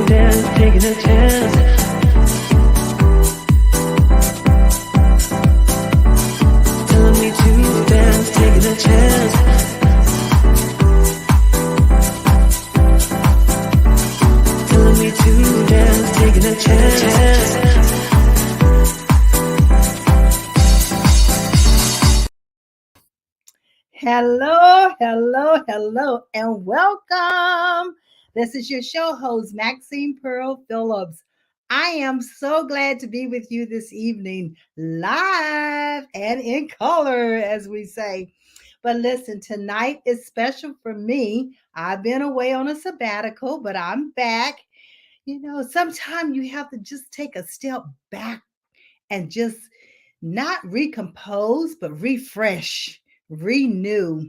dance, taking a chance. Telling me to dance, taking a chance. Telling me to dance, taking a chance. Hello, and welcome. This is your show host, Maxine Phillips. I am so glad to be with you this evening, live and in color, as we say. But listen, tonight is special for me. I've been away on a sabbatical, but I'm back. Sometimes you have to just take a step back and just not recompose, but refresh, renew.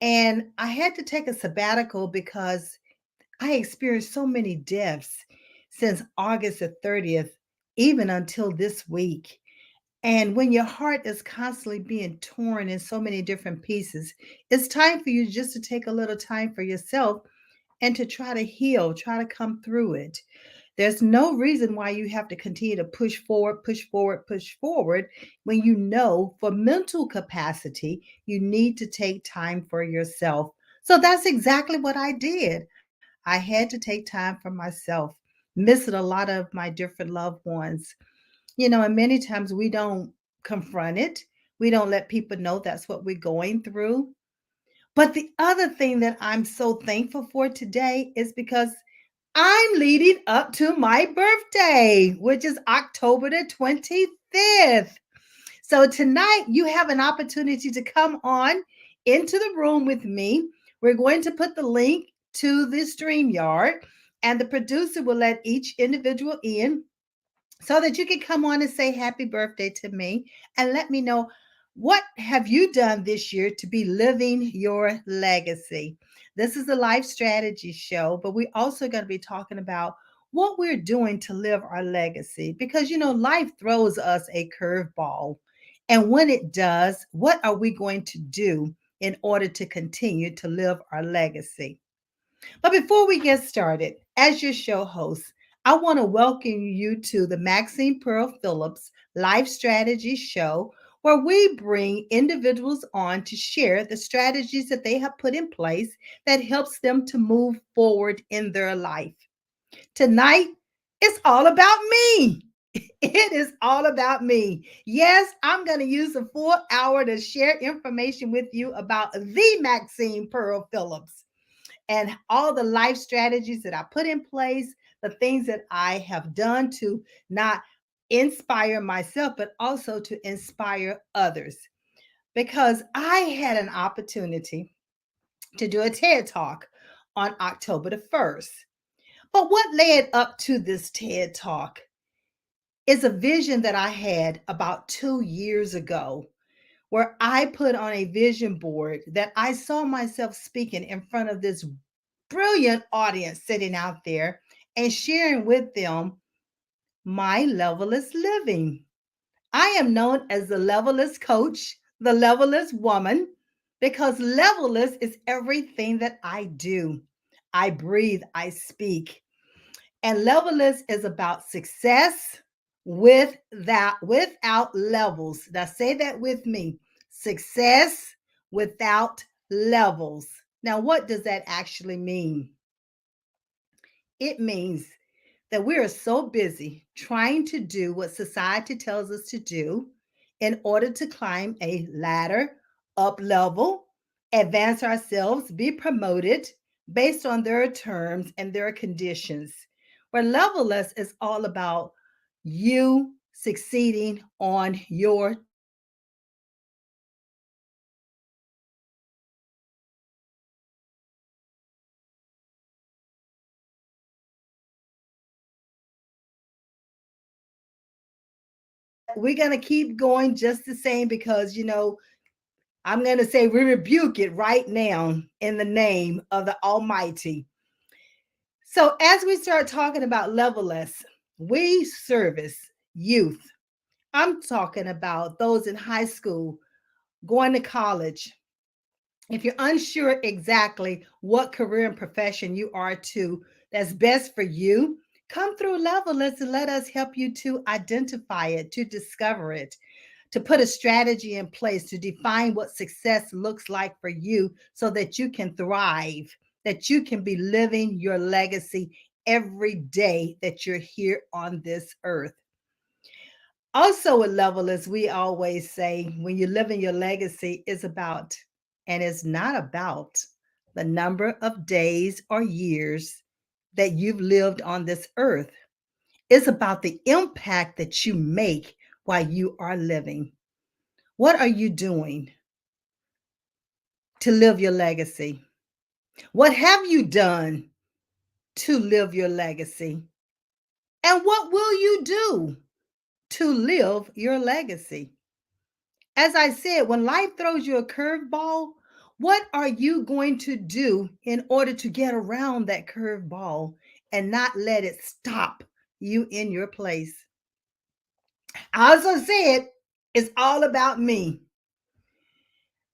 And I had to take a sabbatical because I experienced so many deaths since August the 30th, even until this week. And when your heart is constantly being torn in so many different pieces, it's time for you just to take a little time for yourself and to try to heal, try to come through it. There's no reason why you have to continue to push forward when you know for mental capacity, you need to take time for yourself. So that's exactly what I did. I had to take time for myself, missing a lot of my different loved ones. And many times we don't confront it, we don't let people know that's what we're going through. But the other thing that I'm so thankful for today is because I'm leading up to my birthday, which is October the 25th. So tonight you have an opportunity to come on into the room with me. We're going to put the link to the StreamYard, and the producer will let each individual in so that you can come on and say happy birthday to me and let me know what have you done this year to be living your legacy. This is a life strategy show, but we're also going to be talking about what we're doing to live our legacy because life throws us a curveball. And when it does, what are we going to do in order to continue to live our legacy? But before we get started, as your show host, I want to welcome you to the Maxine Phillips Life Strategy Show, where we bring individuals on to share the strategies that they have put in place that helps them to move forward in their life. Tonight, it's all about me. It is all about me. Yes, I'm going to use a full hour to share information with you about the Maxine Phillips and all the life strategies that I put in place, the things that I have done to not inspire myself, but also to inspire others. Because I had an opportunity to do a TED Talk on October the 1st. But what led up to this TED Talk is a vision that I had about 2 years ago where I put on a vision board that I saw myself speaking in front of this brilliant audience sitting out there and sharing with them my levelless living. I am known as the levelless coach, the levelless woman, because levelless is everything that I do. I breathe, I speak. And levelless is about success without levels. Now say that with me. Success without levels. Now, what does that actually mean? It means that we are so busy trying to do what society tells us to do in order to climb a ladder, up level, advance ourselves, be promoted based on their terms and their conditions. Where levelless is all about you succeeding on your terms. We're going to keep going just the same because I'm going to say we rebuke it right now in the name of the Almighty. So, as we start talking about levelless, we service youth. I'm talking about those in high school, going to college. If you're unsure exactly what career and profession you are to that's best for you, come through Levelers and let us help you to identify it, to discover it, to put a strategy in place to define what success looks like for you so that you can thrive, that you can be living your legacy every day that you're here on this earth. Also, a level, as we always say, when you're living your legacy, is about, and it's not about the number of days or years that you've lived on this earth. It's about the impact that you make while you are living. What are you doing to live your legacy? What have you done to live your legacy? And what will you do to live your legacy? As I said, when life throws you a curveball, what are you going to do in order to get around that curveball and not let it stop you in your place? I also said, it's all about me.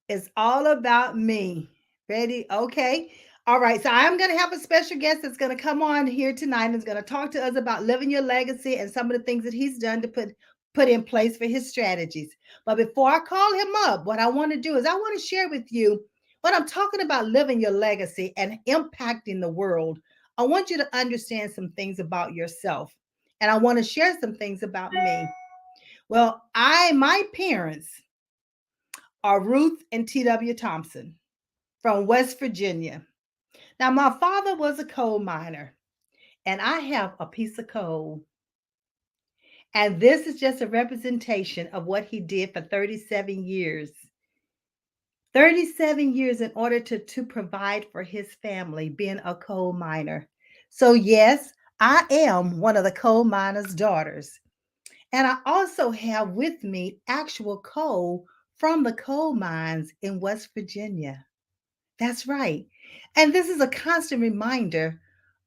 It's all about me. Ready? Okay. All right. So I'm going to have a special guest that's going to come on here tonight and is going to talk to us about living your legacy and some of the things that he's done to put in place for his strategies. But before I call him up, what I want to do is I want to share with you when I'm talking about living your legacy and impacting the world. I want you to understand some things about yourself, and I want to share some things about me. Well, my parents are Ruth and T.W. Thompson from West Virginia. Now, my father was a coal miner, and I have a piece of coal. And this is just a representation of what he did for 37 years. 37 years in order to provide for his family, being a coal miner. So, yes, I am one of the coal miners' daughters. And I also have with me actual coal from the coal mines in West Virginia. That's right. And this is a constant reminder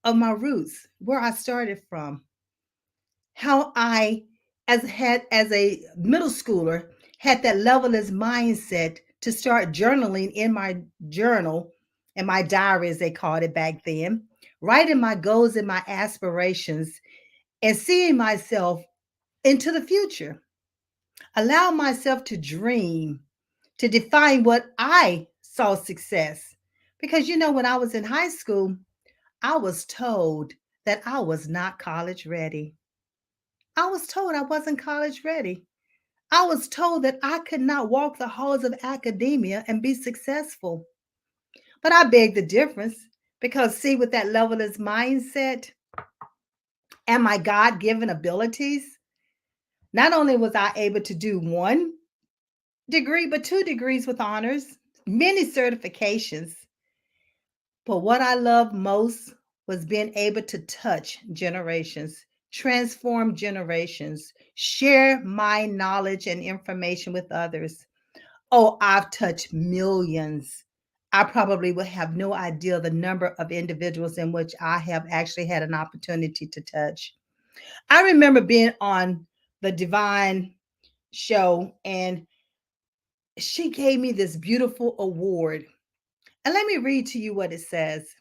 of my roots, where I started from, how I as a middle schooler had that levelist mindset to start journaling in my journal, in my diary as they called it back then, writing my goals and my aspirations and seeing myself into the future. Allow myself to dream, to define what I saw success. Because when I was in high school, I was told that I was not college ready. I was told I wasn't college ready. I was told that I could not walk the halls of academia and be successful. But I beg the difference because, see, with that levelist mindset and my God given abilities, not only was I able to do one degree, but 2 degrees with honors, many certifications. But what I loved most was being able to touch generations, transform generations, share my knowledge and information with others. Oh, I've touched millions. I probably would have no idea the number of individuals in which I have actually had an opportunity to touch. I remember being on the Divine show, and she gave me this beautiful award. And let me read to you what it says.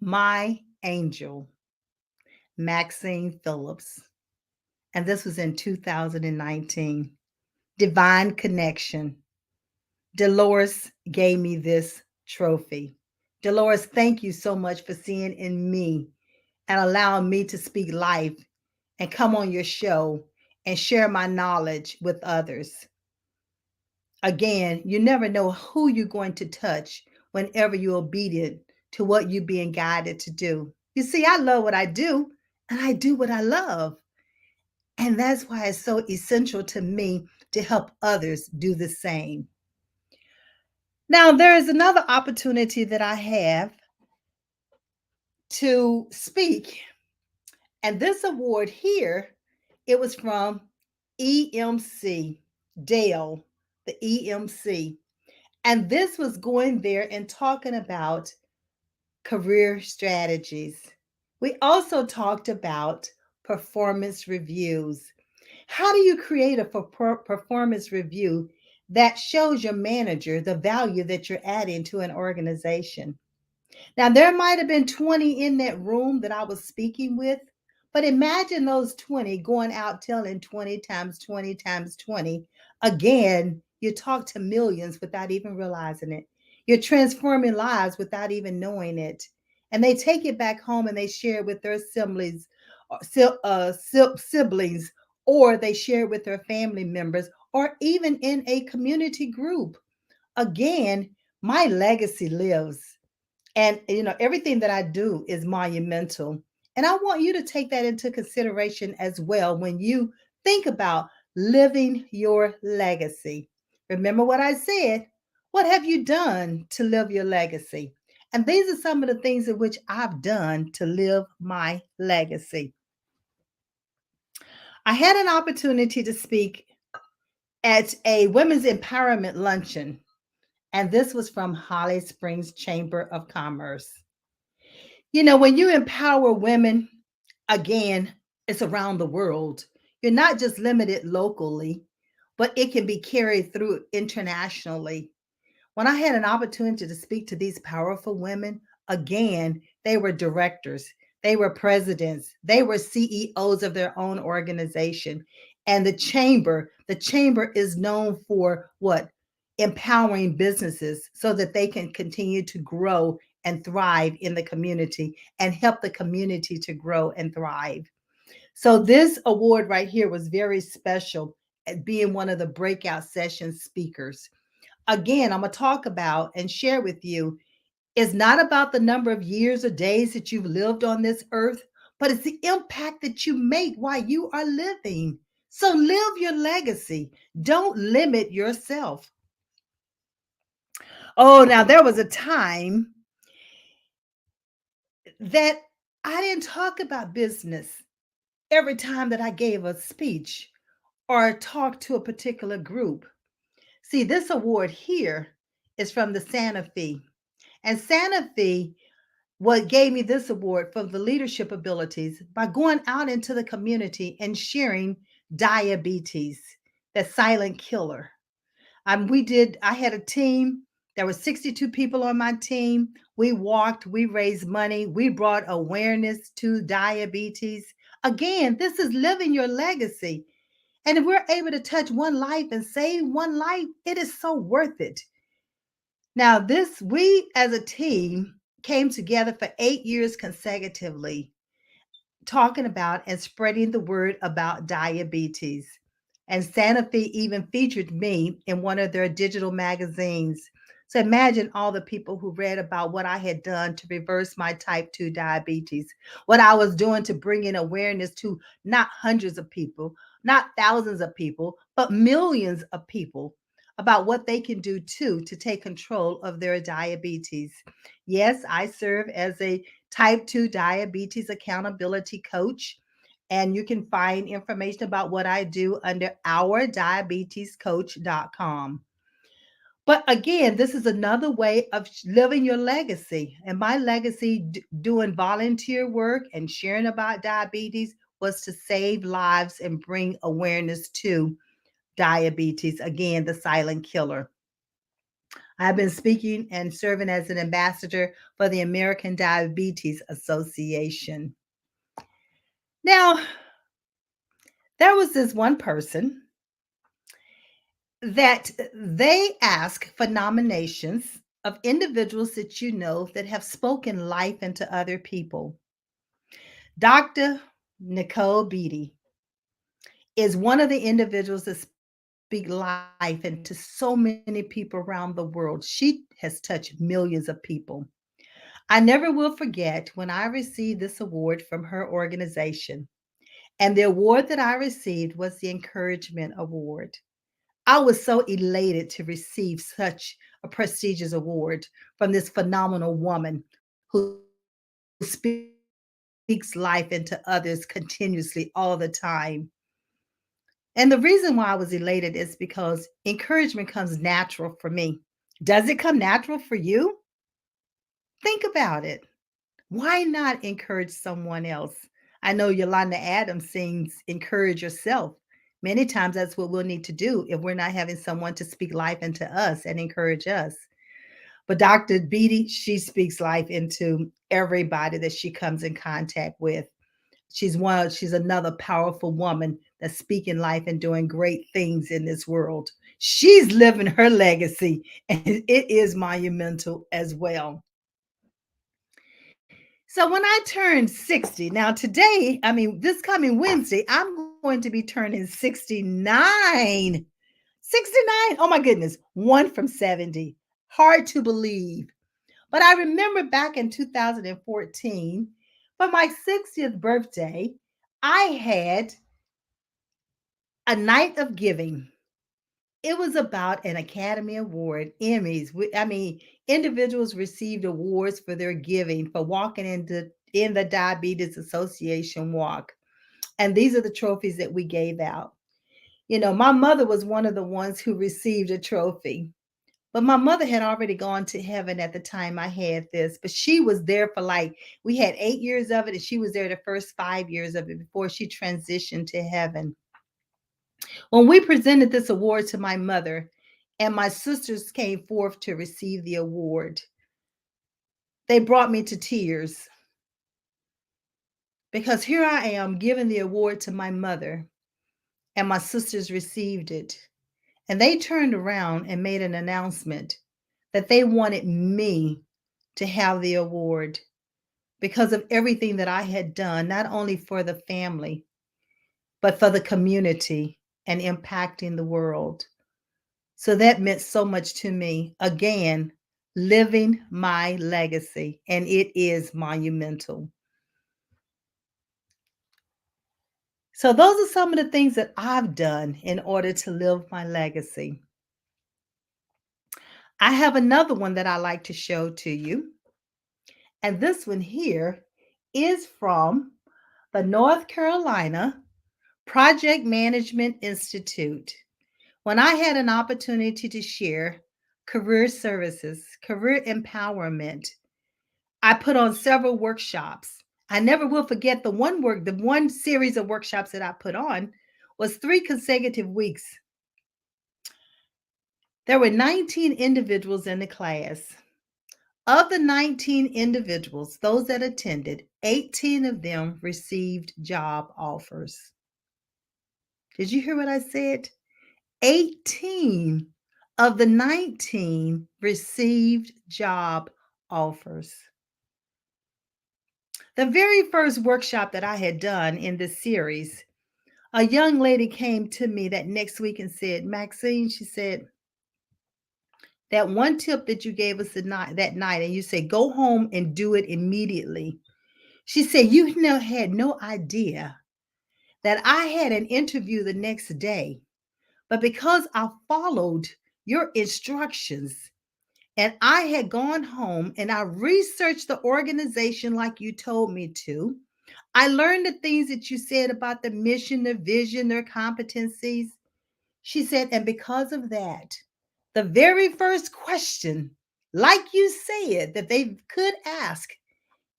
My angel, Maxine Phillips. And this was in 2019. Divine connection. Dolores gave me this trophy. Dolores, thank you so much for seeing in me and allowing me to speak life and come on your show and share my knowledge with others. Again, you never know who you're going to touch whenever you're obedient to what you're being guided to do. You see, I love what I do, and I do what I love. And that's why it's so essential to me to help others do the same. Now, there is another opportunity that I have to speak. And this award here, it was from EMC, Dale, the EMC. And this was going there and talking about career strategies. We also talked about performance reviews. How do you create a performance review that shows your manager the value that you're adding to an organization? Now, there might have been 20 in that room that I was speaking with, but imagine those 20 going out telling 20 times 20 times 20. Again, you talk to millions without even realizing it. You're transforming lives without even knowing it. And they take it back home and they share it with their siblings, or they share it with their family members, or even in a community group. Again, my legacy lives. And everything that I do is monumental. And I want you to take that into consideration as well when you think about living your legacy. Remember what I said. What have you done to live your legacy? And these are some of the things in which I've done to live my legacy. I had an opportunity to speak at a women's empowerment luncheon, and this was from Holly Springs Chamber of Commerce. When you empower women, again, it's around the world. You're not just limited locally, but it can be carried through internationally. When I had an opportunity to speak to these powerful women, again, they were directors, they were presidents, they were CEOs of their own organization. And the chamber is known for what? Empowering businesses so that they can continue to grow and thrive in the community and help the community to grow and thrive. So this award right here was very special at being one of the breakout session speakers. Again, I'm going to talk about and share with you, it's not about the number of years or days that you've lived on this earth, but it's the impact that you make while you are living. So live your legacy. Don't limit yourself. Oh, now there was a time that I didn't talk about business every time that I gave a speech or talked to a particular group. See, this award here is from the Santa Fe. And Santa Fe what gave me this award for the leadership abilities by going out into the community and sharing diabetes, the silent killer. I had a team. There were 62 people on my team. We walked, we raised money, we brought awareness to diabetes. Again, this is living your legacy. And if we're able to touch one life and save one life, it is so worth it. Now, we as a team came together for 8 years consecutively, talking about and spreading the word about diabetes. And Santa Fe even featured me in one of their digital magazines. So imagine all the people who read about what I had done to reverse my type 2 diabetes, what I was doing to bring in awareness to not hundreds of people, not thousands of people, but millions of people about what they can do too to take control of their diabetes. Yes, I serve as a type 2 diabetes accountability coach. And you can find information about what I do under ourdiabetescoach.com. But again, this is another way of living your legacy. And my legacy, doing volunteer work and sharing about diabetes, was to save lives and bring awareness to diabetes. Again, the silent killer. I've been speaking and serving as an ambassador for the American Diabetes Association. Now, there was this one person that they ask for nominations of individuals that you know that have spoken life into other people. Dr. Nicole Beatty is one of the individuals that speak life into so many people around the world. She has touched millions of people. I never will forget when I received this award from her organization. And the award that I received was the Encouragement Award. I was so elated to receive such a prestigious award from this phenomenal woman who speaks life into others continuously all the time. And the reason why I was elated is because encouragement comes natural for me. Does it come natural for you? Think about it. Why not encourage someone else? I know Yolanda Adams sings Encourage Yourself. Many times that's what we'll need to do if we're not having someone to speak life into us and encourage us. But Dr. Beatty, she speaks life into everybody that she comes in contact with. She's another powerful woman that's speaking life and doing great things in this world. She's living her legacy, and it is monumental as well. So when I turned 60, now today, I mean, this coming Wednesday, I'm going to be turning 69. 69. Oh my goodness. One from 70. Hard to believe. But I remember back in 2014, for my 60th birthday, I had a night of giving. It was about an Academy Award, Emmys. I mean, individuals received awards for their giving for walking in the Diabetes Association walk. And these are the trophies that we gave out. You know, my mother was one of the ones who received a trophy. But my mother had already gone to heaven at the time I had this, but she was there for like, we had 8 years of it, and she was there the first 5 years of it before she transitioned to heaven. When we presented this award to my mother, and my sisters came forth to receive the award, they brought me to tears because here I am giving the award to my mother, and my sisters received it. And they turned around and made an announcement that they wanted me to have the award because of everything that I had done, not only for the family, but for the community and impacting the world. So that meant so much to me. Again, living my legacy, and it is monumental. So, those are some of the things that I've done in order to live my legacy. I have another one that I like to show to you. And this one here is from the North Carolina Project Management Institute. When I had an opportunity to share career services, career empowerment, I put on several workshops. I never will forget the one series of workshops that I put on was 3 consecutive weeks. There were 19 individuals in the class. Of the 19 individuals, those that attended, 18 of them received job offers. Did you hear what I said? 18 of the 19 received job offers. The very first workshop that I had done in this series, a young lady came to me that next week and said, Maxine, she said, that one tip that you gave us that night, and you said, go home and do it immediately. She said, you had no idea that I had an interview the next day, but because I followed your instructions and I had gone home and I researched the organization like you told me to, I learned the things that you said about the mission, the vision, their competencies. She said, and because of that, the very first question, like you said, that they could ask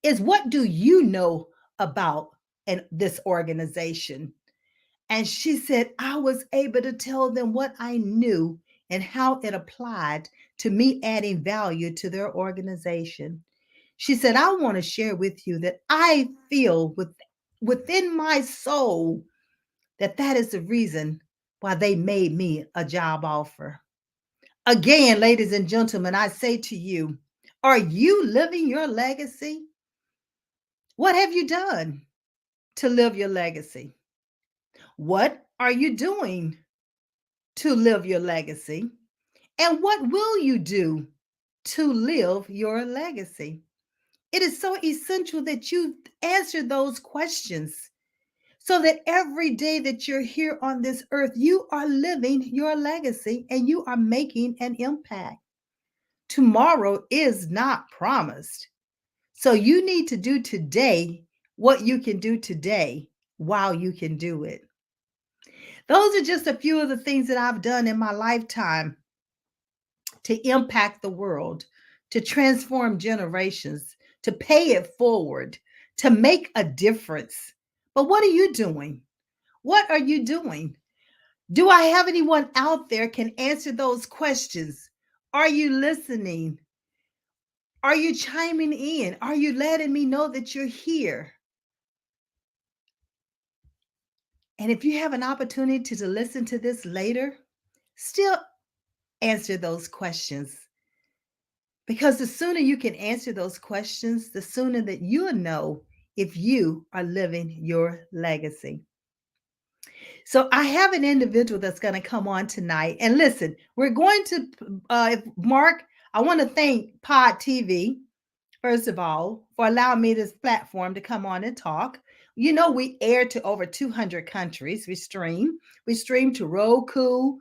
is, what do you know about this organization? And she said, I was able to tell them what I knew and how it applied to me adding value to their organization. She said, I want to share with you that I feel within my soul that that is the reason why they made me a job offer. Again, ladies and gentlemen, I say to you, are you living your legacy? What have you done to live your legacy? What are you doing to live your legacy? And what will you do to live your legacy? It is so essential that you answer those questions so that every day that you're here on this earth, you are living your legacy and you are making an impact. Tomorrow is not promised. So you need to do today what you can do today while you can do it. Those are just a few of the things that I've done in my lifetime to impact the world, to transform generations, to pay it forward, to make a difference. But what are you doing? What are you doing? Do I have anyone out there can answer those questions? Are you listening? Are you chiming in? Are you letting me know that you're here? And if you have an opportunity to listen to this later, still answer those questions. Because the sooner you can answer those questions, the sooner that you'll know if you are living your legacy. So I have an individual that's going to come on tonight. And listen, we're going to, Mark, I want to thank Pod TV, first of all, for allowing me this platform to come on and talk. You know, we air to over 200 countries. We stream to Roku,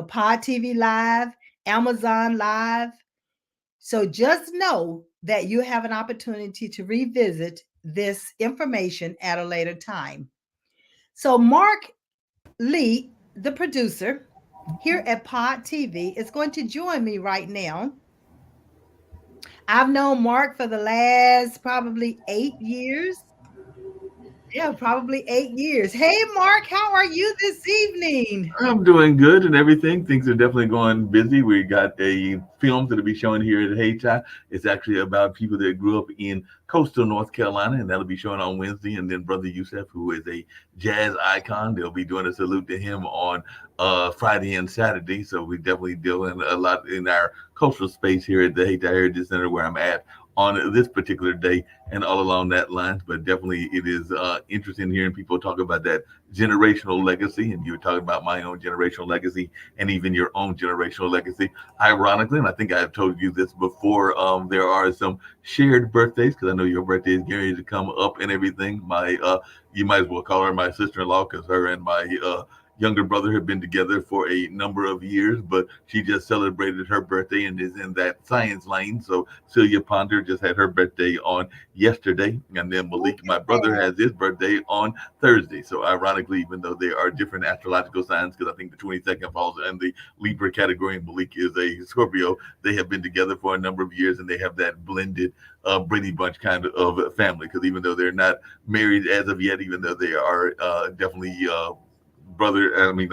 Pod TV Live, Amazon Live. So just know that you have an opportunity to revisit this information at a later time. So, Mark Lee, the producer here at Pod TV, is going to join me right now. I've known Mark for the last probably 8 years. Yeah, probably 8 years. Hey, Mark, how are you this evening? I'm doing good and everything. Things are definitely going busy. We got a film that'll be showing here at Hayti. It's actually about people that grew up in coastal North Carolina, and that'll be showing on Wednesday. And then Brother Youssef, who is a jazz icon, they'll be doing a salute to him on Friday and Saturday. So we definitely doing a lot in our cultural space here at the Hayti Heritage Center where I'm at on this particular day and all along that lines. But definitely it is interesting hearing people talk about that generational legacy, and you were talking about my own generational legacy and even your own generational legacy. Ironically, and I think I've told you this before, there are some shared birthdays because I know your birthday is getting ready to come up and everything. My you might as well call her my sister-in-law because her and my younger brother have been together for a number of years, but she just celebrated her birthday and is in that science lane. So Celia Ponder just had her birthday on yesterday, and then Look Malik, at my brother, that. has his birthday on Thursday. So ironically, even though they are different astrological signs, because I think the 22nd falls in the Libra category and Malik is a Scorpio, they have been together for a number of years and they have that blended Brady Bunch kind of family. Because even though they're not married as of yet, even though they are definitely brother, I mean,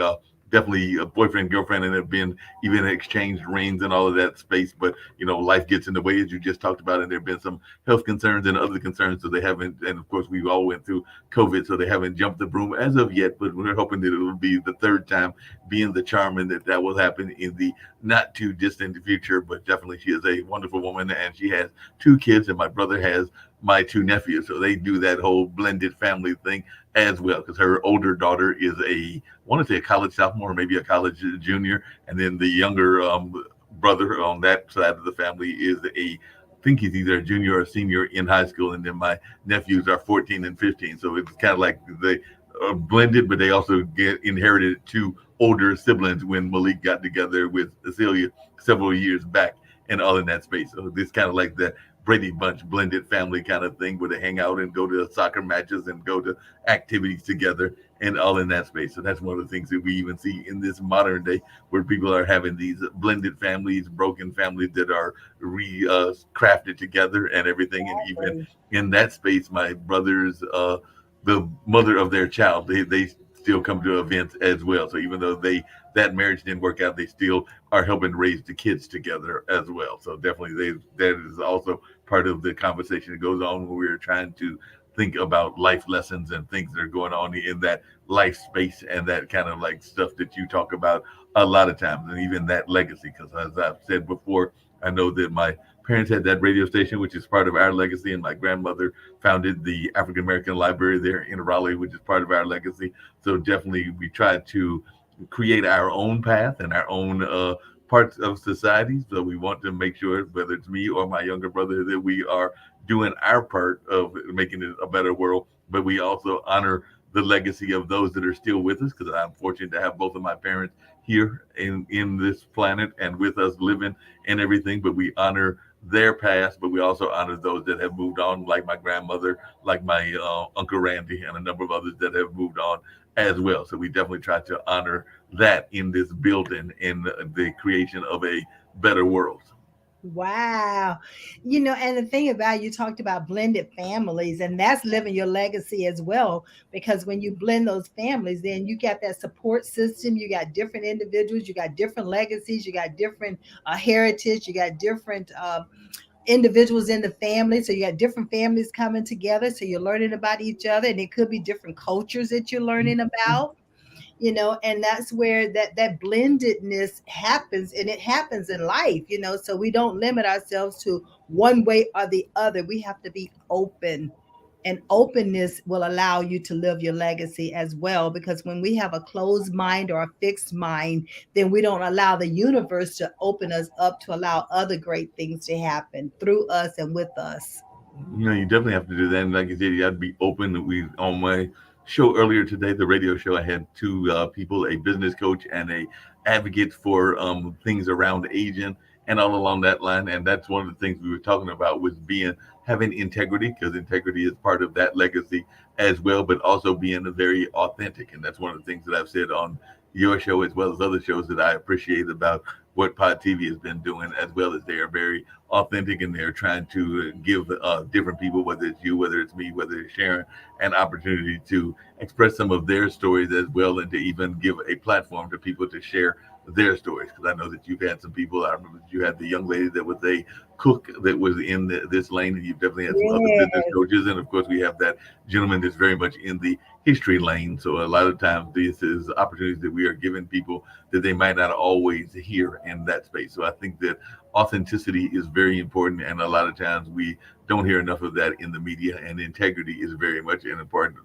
definitely a boyfriend, girlfriend, and have been even exchanged rings and all of that space. But, life gets in the way, as you just talked about, and there have been some health concerns and other concerns. So they haven't, and of course, we all went through COVID, so they haven't jumped the broom as of yet. But we're hoping that it will be the third time being the charm and that will happen in the not too distant future. But definitely, she is a wonderful woman and she has two kids, and my brother has my two nephews. So they do that whole blended family thing as well because her older daughter is I want to say a college sophomore, maybe a college junior, and then the younger brother on that side of the family is I think he's either a junior or a senior in high school, and then my nephews are 14 and 15. So it's kind of like they are blended, but they also get inherited two older siblings when Malik got together with Cecilia several years back and all in that space. So this kind of like the Brady Bunch blended family kind of thing where they hang out and go to soccer matches and go to activities together and all in that space. So that's one of the things that we even see in this modern day where people are having these blended families, broken families that are crafted together and everything. And even Exactly. in that space, my brothers, the mother of their child, they still come to events as well. So even though that marriage didn't work out, they still are helping raise the kids together as well. So definitely that is also part of the conversation that goes on when we're trying to think about life lessons and things that are going on in that life space and that kind of like stuff that you talk about a lot of times and even that legacy. Because as I've said before, I know that my parents had that radio station, which is part of our legacy, and my grandmother founded the African American Library there in Raleigh, which is part of our legacy. So definitely we try to create our own path and our own parts of society. So we want to make sure, whether it's me or my younger brother, that we are doing our part of making it a better world. But we also honor the legacy of those that are still with us, because I'm fortunate to have both of my parents here in this planet and with us living and everything. But we honor their past, but we also honor those that have moved on, like my grandmother, like my Uncle Randy, and a number of others that have moved on as well. So we definitely try to honor that in this building in the creation of a better world. Wow. And the thing about you talked about blended families, and that's living your legacy as well. Because when you blend those families, then you got that support system. You got different individuals, you got different legacies, you got different heritage, you got different individuals in the family. So you got different families coming together. So you're learning about each other, and it could be different cultures that you're learning about, and that's where that blendedness happens, and it happens in life, so we don't limit ourselves to one way or the other. We have to be open, and openness will allow you to live your legacy as well, because when we have a closed mind or a fixed mind, then we don't allow the universe to open us up to allow other great things to happen through us and with us. You definitely have to do that. And like you said, you have to be open. We on my show earlier today, the radio show, I had two people, a business coach and a advocate for things around aging and all along that line. And that's one of the things we were talking about was being having integrity, because integrity is part of that legacy as well, but also being very authentic. And that's one of the things that I've said on your show as well as other shows that I appreciate about what Pod TV has been doing, as well as they are very authentic, and they're trying to give different people, whether it's you, whether it's me, whether it's Sharon, an opportunity to express some of their stories as well, and to even give a platform to people to share their stories. Because I know that you've had some people. I remember that you had the young lady that was a cook that was in this lane, and you've definitely had some other business Yes. coaches, and of course we have that gentleman that's very much in the history lane. So a lot of times this is opportunities that we are giving people that they might not always hear in that space. So I think that authenticity is very important, and a lot of times we don't hear enough of that in the media, and integrity is very much an important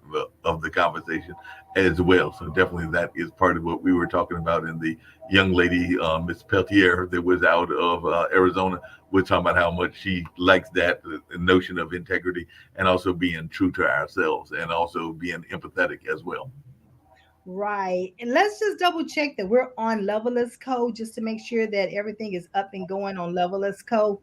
of the conversation as well. So definitely that is part of what we were talking about. In the young lady, Miss Peltier, that was out of Arizona, was talking about how much she likes that the notion of integrity, and also being true to ourselves, and also being empathetic as well. Right. And let's just double check that we're on Levelist Code, just to make sure that everything is up and going on Levelist Code.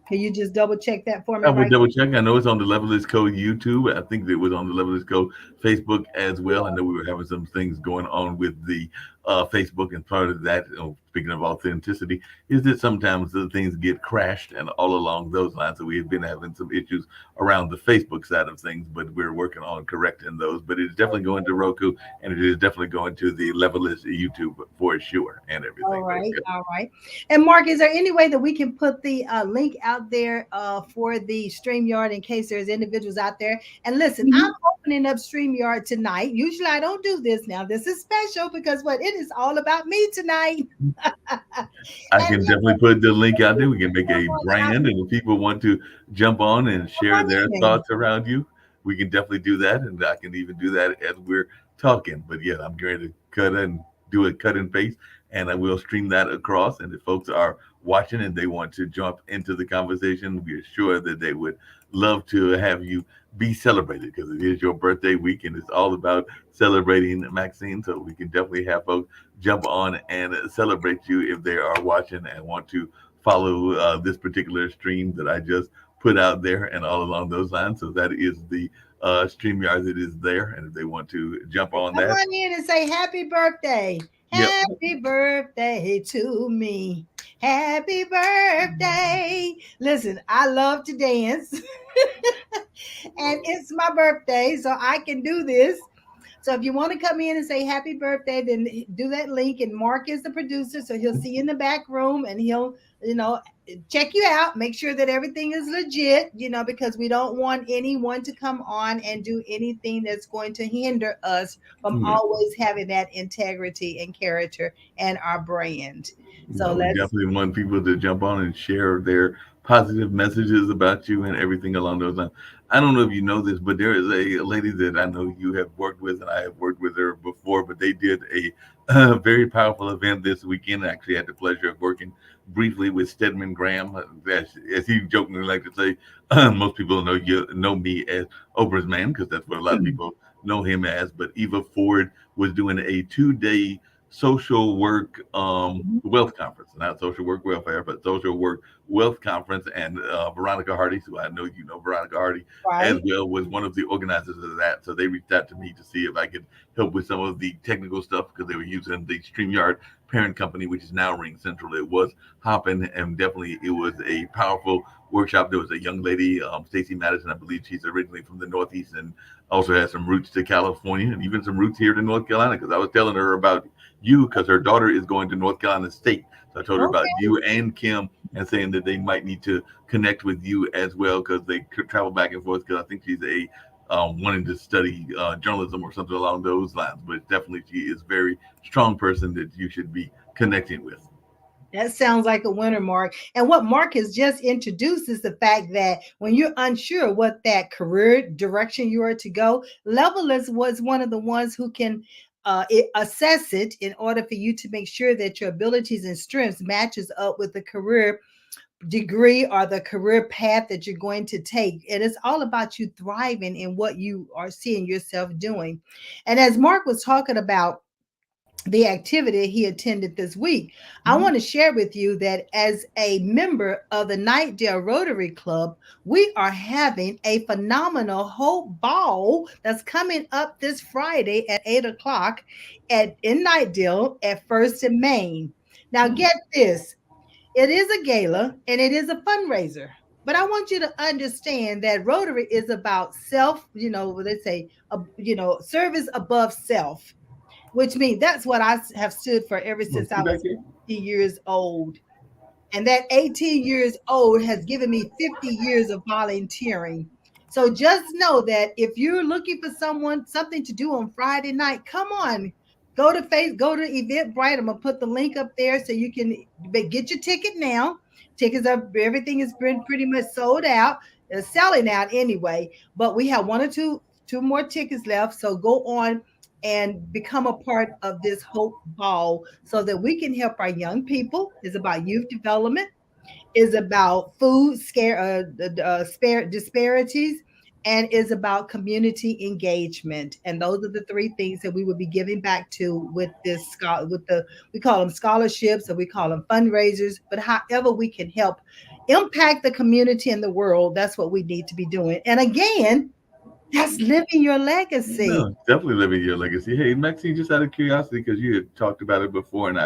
Can you just double check that for me I would right double check. I know it's on the Level is Code YouTube. I think it was on the Level is Code Facebook as well. I know we were having some things going on with the Facebook, and part of that, speaking of authenticity, is that sometimes the things get crashed and all along those lines. So we have been having some issues around the Facebook side of things, but we're working on correcting those. But it's definitely going to Roku, and it is definitely going to the Level is YouTube for sure, and All everything. But right, all right. And Mark, is there any way that we can put the link out there for the StreamYard in case there's individuals out there? And listen, I'm opening up StreamYard tonight. Usually I don't do this now. This is special because what it is all about me tonight. I And can definitely put the link out there. We can make a someone out brand, and if people want to jump on and share their there. thoughts around you, we can definitely do that. And I can even do that as we're talking. But yeah, I'm going to cut and do a cut and paste, and I will stream that across. And if folks are watching and they want to jump into the conversation, we are sure that they would love to have you be celebrated, because it is your birthday week and it's all about celebrating Maxine. So we can definitely have folks jump on and celebrate you if they are watching and want to follow this particular stream that I just put out there, and all along those lines. So that is the StreamYard that is there. And if they want to jump on Come that, on in and say happy birthday. yep. Happy birthday to me. Happy birthday. Listen, I love to dance and it's my birthday, so I can do this. So if you want to come in and say happy birthday, then do that link. And Mark is the producer, so he'll see you in the back room and he'll, you know, check you out, make sure that everything is legit, because we don't want anyone to come on and do anything that's going to hinder us from Yeah. always having that integrity and character and our brand. So No, we let's definitely want people to jump on and share their positive messages about you and everything along those lines. I don't know if you know this, but there is a lady that I know you have worked with, and I have worked with her before. But they did a very powerful event this weekend. I actually had the pleasure of working briefly with Stedman Graham, as he jokingly like to say. Most people know me as Oprah's man, because that's what a lot of people know him as. But Eva Ford was doing a 2-day social work wealth conference, not social work welfare, but social work wealth conference. And Veronica Hardy, who I know you know Veronica Hardy as right. well, was one of the organizers of that. So they reached out to me to see if I could help with some of the technical stuff, because they were using the StreamYard parent company, which is now Ring Central. It was hopping, and definitely it was a powerful workshop. There was a young lady, Stacy Madison, I believe she's originally from the Northeast, and also has some roots to California, and even some roots here to North Carolina, because I was telling her about you because her daughter is going to North Carolina State. So I told her about Okay. you and Kim and saying that they might need to connect with you as well because they could travel back and forth. Because I think she's a wanting to study journalism or something along those lines. But definitely, she is a very strong person that you should be connecting with. That sounds like a winner, Mark. And what Mark has just introduced is the fact that when you're unsure what that career direction you are to go, Levelist was one of the ones who can assess it in order for you to make sure that your abilities and strengths matches up with the career degree or the career path that you're going to take. And it's all about you thriving in what you are seeing yourself doing. And as Mark was talking about the activity he attended this week, I Mhm. want to share with you that as a member of the Nightdale Rotary Club, we are having a phenomenal Hope Ball that's coming up this Friday at 8 o'clock at in Nightdale at First and Main. Now, Mm. get this, it is a gala and it is a fundraiser. But I want you to understand that Rotary is about self, what they say, service above self, which means that's what I have stood for ever Want since to see I back was here? 50 years old. And that 18 years old has given me 50 years of volunteering. So just know that if you're looking for something to do on Friday night, come on. Go to Eventbrite. I'm gonna put the link up there so you can get your ticket now. Tickets are everything has been pretty much sold out. It's selling out anyway, but we have one or two more tickets left. So go on and become a part of this Hope Ball so that we can help our young people. It's about youth development, is about food disparities, and is about community engagement. And those are the three things that we will be giving back to with with the we call them scholarships or we call them fundraisers. But however we can help impact the community and the world, that's what we need to be doing. And again, that's living your legacy. No, definitely living your legacy. Hey, Maxine, just out of curiosity, because you had talked about it before, and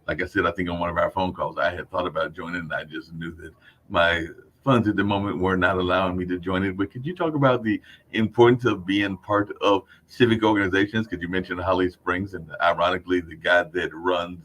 like I said, I think on one of our phone calls, I had thought about joining, and I just knew that my funds at the moment were not allowing me to join it. But could you talk about the importance of being part of civic organizations? Because you mentioned Holly Springs, and ironically, the guy that runs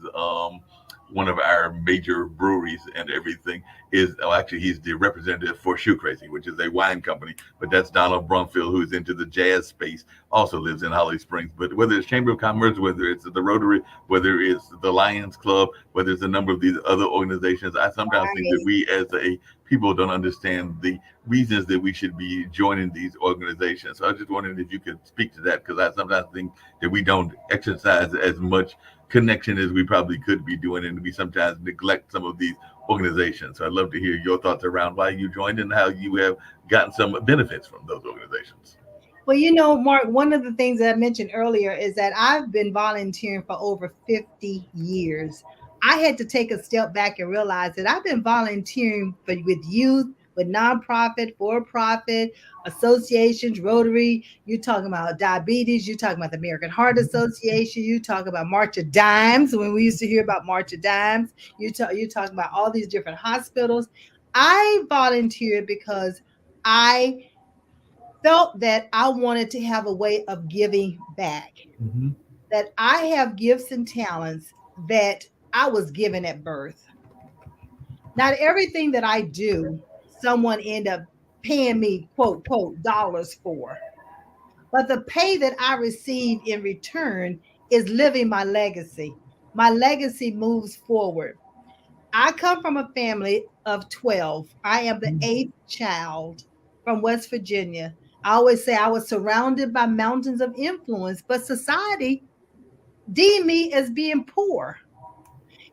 one of our major breweries and everything is, oh, actually, he's the representative for Shoe Crazy, which is a wine company. But that's Donald Brumfield, who's into the jazz space, also lives in Holly Springs. But whether it's Chamber of Commerce, whether it's the Rotary, whether it's the Lions Club, whether it's a number of these other organizations, I sometimes think that Right. we as a people don't understand the reasons that we should be joining these organizations. So I was just wondering if you could speak to that because I sometimes think that we don't exercise as much connection as we probably could be doing, and we sometimes neglect some of these organizations. So I'd love to hear your thoughts around why you joined and how you have gotten some benefits from those organizations. Well, Mark, one of the things that I mentioned earlier is that I've been volunteering for over 50 years. I had to take a step back and realize that I've been volunteering with youth, with nonprofit, for profit, associations, Rotary. You're talking about diabetes, you're talking about the American Heart Association, you talk about March of Dimes, when we used to hear about March of Dimes, you're talking about all these different hospitals. I volunteered because I felt that I wanted to have a way of giving back, Mm-hmm. that I have gifts and talents that I was given at birth. Not everything that I do, someone end up paying me quote, quote, dollars for. But the pay that I receive in return is living my legacy. My legacy moves forward. I come from a family of 12. I am the eighth child from West Virginia. I always say I was surrounded by mountains of influence, but society deemed me as being poor.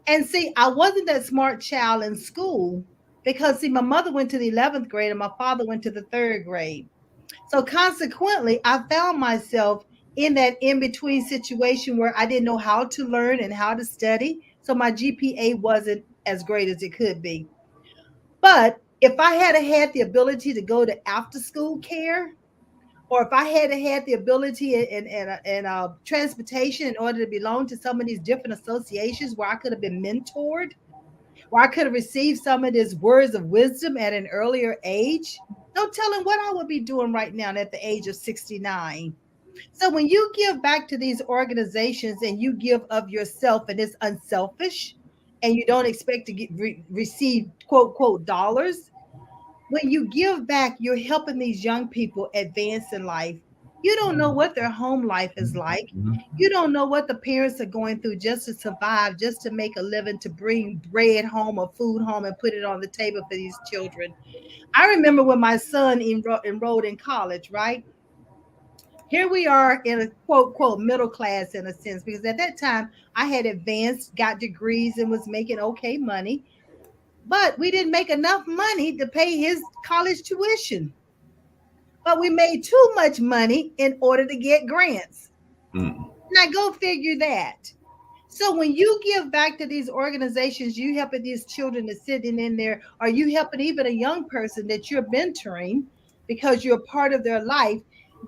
And see, I wasn't that smart child in school because, see, my mother went to the 11th grade and my father went to the third grade. So consequently, I found myself in that in between situation where I didn't know how to learn and how to study. So my GPA wasn't as great as it could be. But if I had the ability to go to after school care, or if I had the ability and transportation in order to belong to some of these different associations where I could have been mentored, where I could have received some of these words of wisdom at an earlier age, no telling what I would be doing right now at the age of 69. So when you give back to these organizations and you give of yourself and it's unselfish and you don't expect to receive quote quote dollars, when you give back, you're helping these young people advance in life. You don't know what their home life is like. Mhm. You don't know what the parents are going through just to survive, just to make a living, to bring bread home or food home and put it on the table for these children. I remember when my son enrolled in college, right? Here we are in a quote, quote, middle class in a sense, because at that time I had advanced, got degrees, and was making okay money, but we didn't make enough money to pay his college tuition. But we made too much money in order to get grants. Mm. Now go figure that. So when you give back to these organizations, you helping these children that's sitting in there, or you helping even a young person that you're mentoring because you're a part of their life,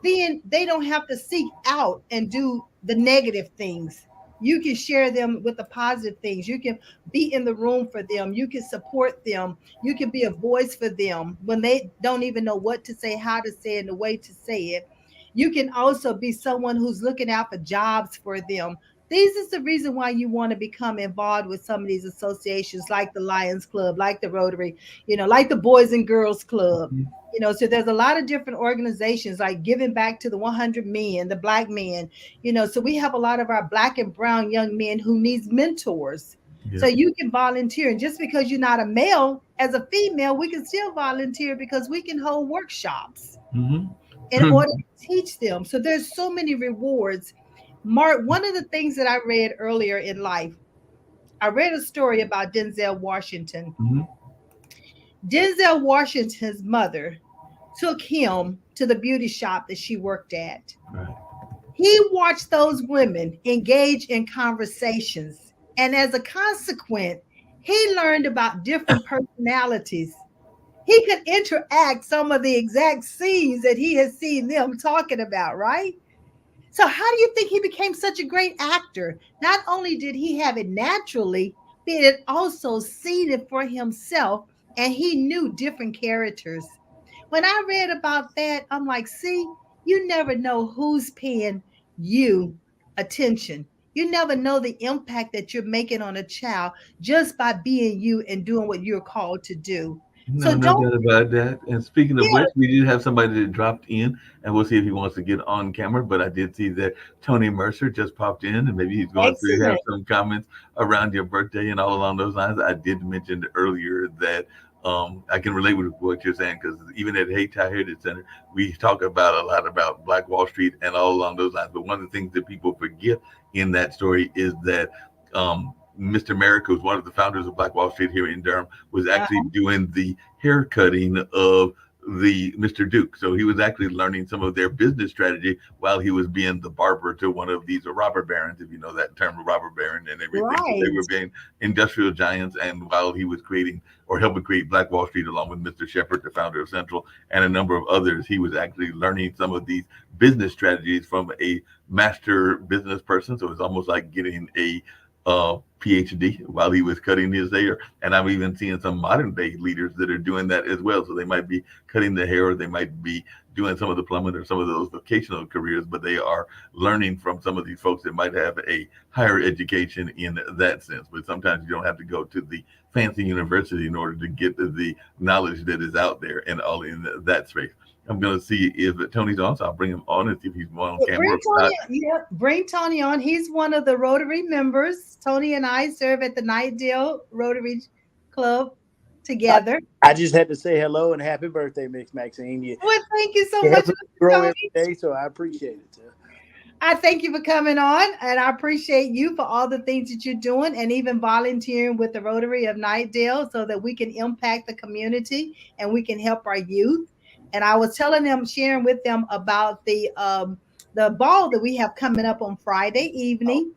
then they don't have to seek out and do the negative things. You can share them with the positive things. You can be in the room for them. You can support them. You can be a voice for them when they don't even know what to say, how to say it, and the way to say it. You can also be someone who's looking out for jobs for them. This is the reason why you want to become involved with some of these associations like the Lions Club, like the Rotary, like the Boys and Girls Club. So there's a lot of different organizations like giving back to the 100 men, the black men, so we have a lot of our black and brown young men who needs mentors. So Yeah. you can volunteer. And just because you're not a male, as a female, we can still volunteer because we can hold workshops Hmm. in order to teach them. So there's so many rewards. Mark, one of the things that I read earlier in life, I read a story about Denzel Washington. Hmm. Denzel Washington's mother took him to the beauty shop that she worked at. Right. He watched those women engage in conversations. And as a consequence, he learned about different personalities. He could interact some of the exact scenes that he had seen them talking about, right? So, how do you think he became such a great actor? Not only did he have it naturally, but he had also seen it for himself and he knew different characters. When I read about that, I'm like, see, you never know who's paying you attention. You never know the impact that you're making on a child just by being you and doing what you're called to do. No, So, no don't, doubt about that. And speaking of yeah, which, we did have somebody that dropped in, and we'll see if he wants to get on camera. But I did see that Tony Mercer just popped in, and maybe he's going to have excellent. some comments around your birthday and all along those lines. I did mention earlier that I can relate with what you're saying because even at Hayti Heritage Center, we talk about a lot about Black Wall Street and all along those lines. But one of the things that people forget in that story is that Mr. Merrick, who's one of the founders of Black Wall Street here in Durham, was actually Uh-huh. doing the hair cutting of the Mr. Duke. So he was actually learning some of their business strategy while he was being the barber to one of these robber barons, if you know that term, robber baron and everything. So they Right. were being industrial giants, and while he was creating or helping create Black Wall Street along with Mr. Shepard, the founder of Central, and a number of others, he was actually learning some of these business strategies from a master business person. So it's almost like getting a PhD while he was cutting his hair. And I'm even seeing some modern day leaders that are doing that as well. So they might be cutting the hair, or they might be doing some of the plumbing or some of those vocational careers, but they are learning from some of these folks that might have a higher education in that sense. But sometimes you don't have to go to the fancy university in order to get the knowledge that is out there and all in that space. I'm going to see if Tony's on, so I'll bring him on and see if he's on camera. Bring If not, Tony, yeah, bring Tony on. He's one of the Rotary members. Tony and I serve at the Nightdale Rotary Club I, together. I just had to say hello and happy birthday, Miss Maxine. Well, thank you so You much, help me Mr. grow every Tony. day, so I appreciate it. I thank you for coming on, and I appreciate you for all the things that you're doing, and even volunteering with the Rotary of Nightdale, so that we can impact the community and we can help our youth. And I was telling them, sharing with them about the ball that we have coming up on Friday evening.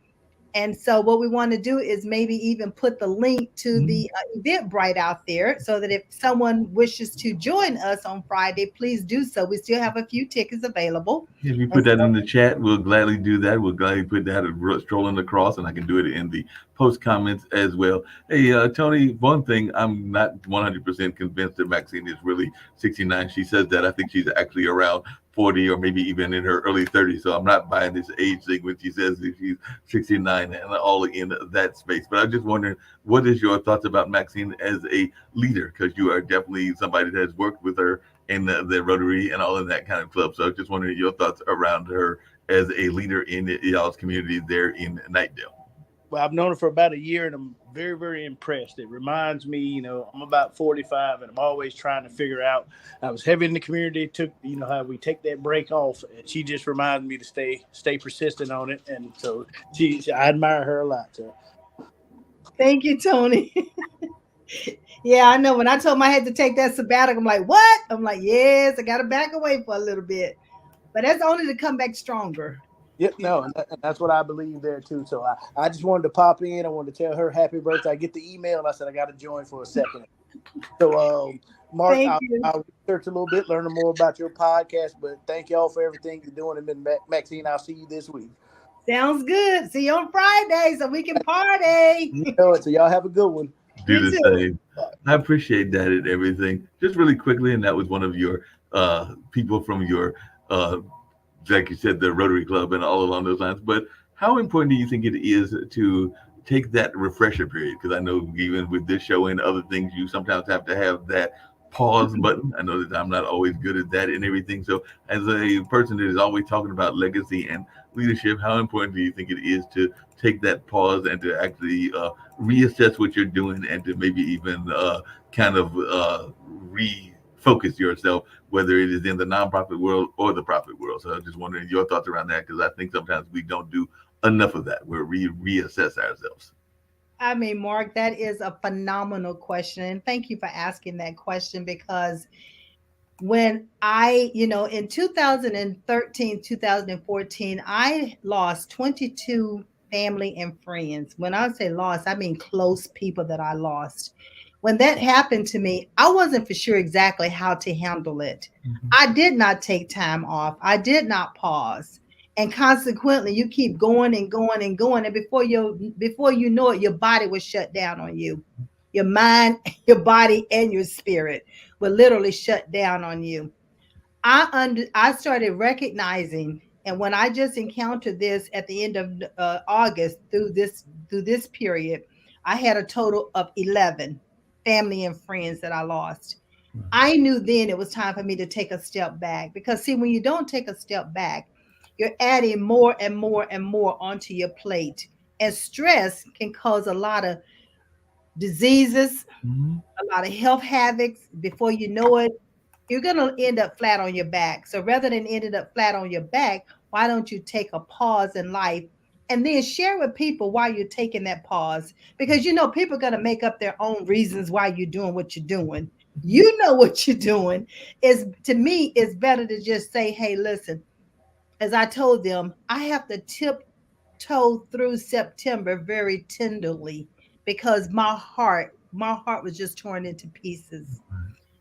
And so, what we want to do is maybe even put the link to mhm. the Eventbrite out there so that if someone wishes to join us on Friday, please do so. We still have a few tickets available. If you And put that so, in the chat, we'll gladly do that. We'll gladly put that strolling across, and I can do it in the post comments as well. Hey, Tony, one thing I'm not 100% convinced that Maxine is really 69. She says that. I think she's actually around 40 or maybe even in her early 30s. So I'm not buying this age thing when she says that she's 69 and all in that space. But I'm just wondering, what is your thoughts about Maxine as a leader? Because you are definitely somebody that has worked with her in the Rotary and all of that kind of club. So I'm just wondering your thoughts around her as a leader in y'all's community there in Nightdale. Well, I've known her for about a year, and I'm very, very impressed. It reminds me, I'm about 45, and I'm always trying to figure out. I was heavy in the community. Took, how we take that break off, and she just reminds me to stay persistent on it. And so I admire her a lot. So. Thank you, Tony. Yeah, I know. When I told him I had to take that sabbatical, I'm like, what? I'm like, yes, I got to back away for a little bit. But that's only to come back stronger. Yep, no, and that's what I believe there too. So I just wanted to pop in. I wanted to tell her happy birthday. I get the email, and I said I got to join for a second. So, Mark, I'll research a little bit, learn more about your podcast. But thank y'all for everything you're doing. And Maxine, I'll see you this week. Sounds good. See you on Friday so we can party. So y'all have a good one. Do the same. I appreciate that and everything. Just really quickly, and that was one of your people from your like you said, the Rotary Club and all along those lines. But how important do you think it is to take that refresher period? Because I know even with this show and other things, you sometimes have to have that pause button. I know that I'm not always good at that and everything. So as a person that is always talking about legacy and leadership, how important do you think it is to take that pause and to actually reassess what you're doing and to maybe even kind of refocus yourself, whether it is in the nonprofit world or the profit world? So I'm just wondering your thoughts around that, because I think sometimes we don't do enough of that, where we reassess ourselves. I mean, Mark, that is a phenomenal question. And thank you for asking that question, because when in 2013, 2014, I lost 22 family and friends. When I say lost, I mean close people that I lost. When that happened to me, I wasn't for sure exactly how to handle it. Mm-hmm. I did not take time off. I did not pause. And consequently, you keep going and going and going. And before you know it, your body was shut down on you. Your mind, your body, and your spirit were literally shut down on you. I started recognizing, and when I just encountered this at the end of August through this period, I had a total of 11 family and friends that I lost. Mm-hmm. I knew then it was time for me to take a step back, because see, when you don't take a step back, you're adding more and more and more onto your plate. And stress can cause a lot of diseases, mm-hmm. a lot of health havocs. Before you know it, you're going to end up flat on your back. So rather than ending up flat on your back, why don't you take a pause in life and then share with people why you're taking that pause? Because, people are going to make up their own reasons why you're doing what you're doing. You know what you're doing. To me, it's better to just say, hey, listen, as I told them, I have to tiptoe through September very tenderly, because my heart was just torn into pieces.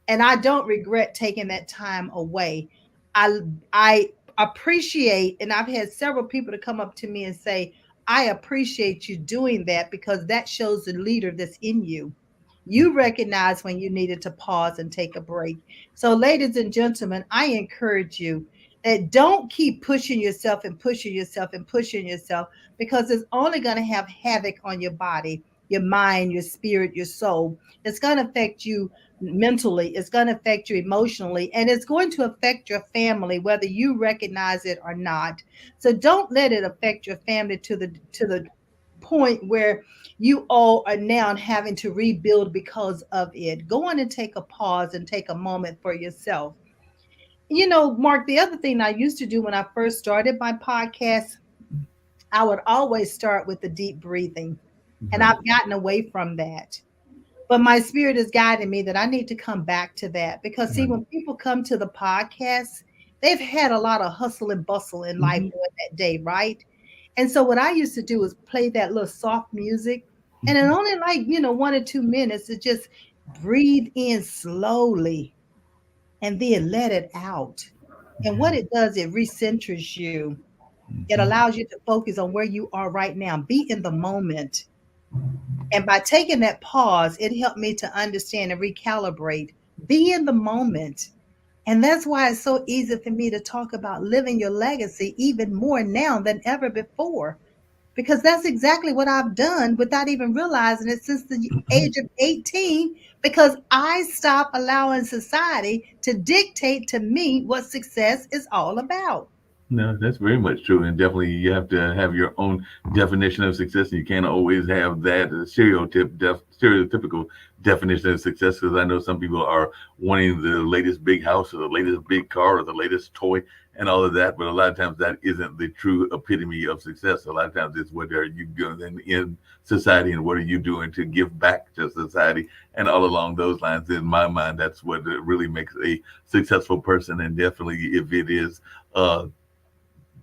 And I don't regret taking that time away. I appreciate, and I've had several people to come up to me and say, I appreciate you doing that, because that shows the leader that's in you. You recognize when you needed to pause and take a break. So ladies and gentlemen, I encourage you that don't keep pushing yourself and pushing yourself and pushing yourself, because it's only going to have havoc on your body, your mind, your spirit, your soul. It's going to affect you mentally. It's going to affect you emotionally, and it's going to affect your family, whether you recognize it or not. So don't let it affect your family to the point where you all are now having to rebuild because of it. Go on and take a pause and take a moment for yourself. Mark, the other thing I used to do when I first started my podcast, I would always start with the deep breathing. And I've gotten away from that. But my spirit is guiding me that I need to come back to that. Because, see, when people come to the podcast, they've had a lot of hustle and bustle in life during that day, right? And so what I used to do is play that little soft music. And in only 1 or 2 minutes, to just breathe in slowly and then let it out. And what it does, it recenters you. It allows you to focus on where you are right now. Be in the moment. And by taking that pause, it helped me to understand and recalibrate. Be in the moment. And that's why it's so easy for me to talk about living your legacy even more now than ever before, because that's exactly what I've done without even realizing it since the age of 18, because I stopped allowing society to dictate to me what success is all about. No, that's very much true, and definitely you have to have your own definition of success. And you can't always have that stereotypical definition of success. Because I know some people are wanting the latest big house or the latest big car or the latest toy and all of that, but a lot of times that isn't the true epitome of success. A lot of times it's what are you doing in society and what are you doing to give back to society, and all along those lines. In my mind, that's what really makes a successful person. And definitely, if it is.